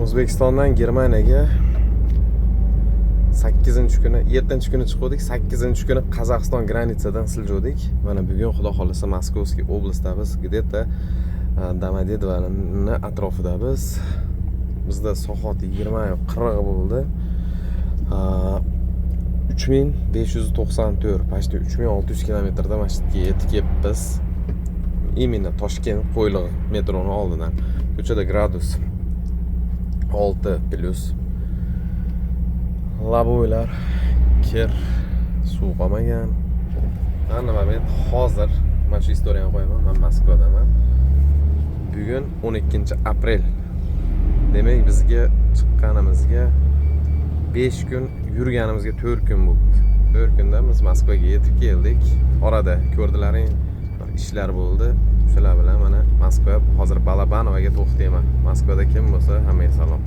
O'zbekistondan Germaniyaga 8-kuni, 7-kuni chiqdik, 8-kuni Qozog'iston granitsadan siljuvdik. Mana bugun xudo xolasa Moskovskiy oblastdamiz, где-то Domodedovoning atrofidamiz. Bizda soat 20:40 bo'ldi. 3594, почти 3600 kilometrda masjidga yetib kelibmiz. Именно Toshkent Qo'yliq metroning oldidan. Ko'chada gradus 6+. Labo'ylar kir, suv qolmagan. Ana men hozir mana shu istoriyani qo'yaman. Men Moskvadaman. Bugun 12-aprel. Demak, bizga chiqqanimizga 5 kun, yurganimizga 4 kun bo'ldi. 4 kunda biz Moskvaga yetib keldik. Orada ko'rdilaring, ishlar bo'ldi. Shular bilan mana Moskva, hozir Balabanovaga to'xtayman. Moskvada kim bo'lsa, hammaga salom.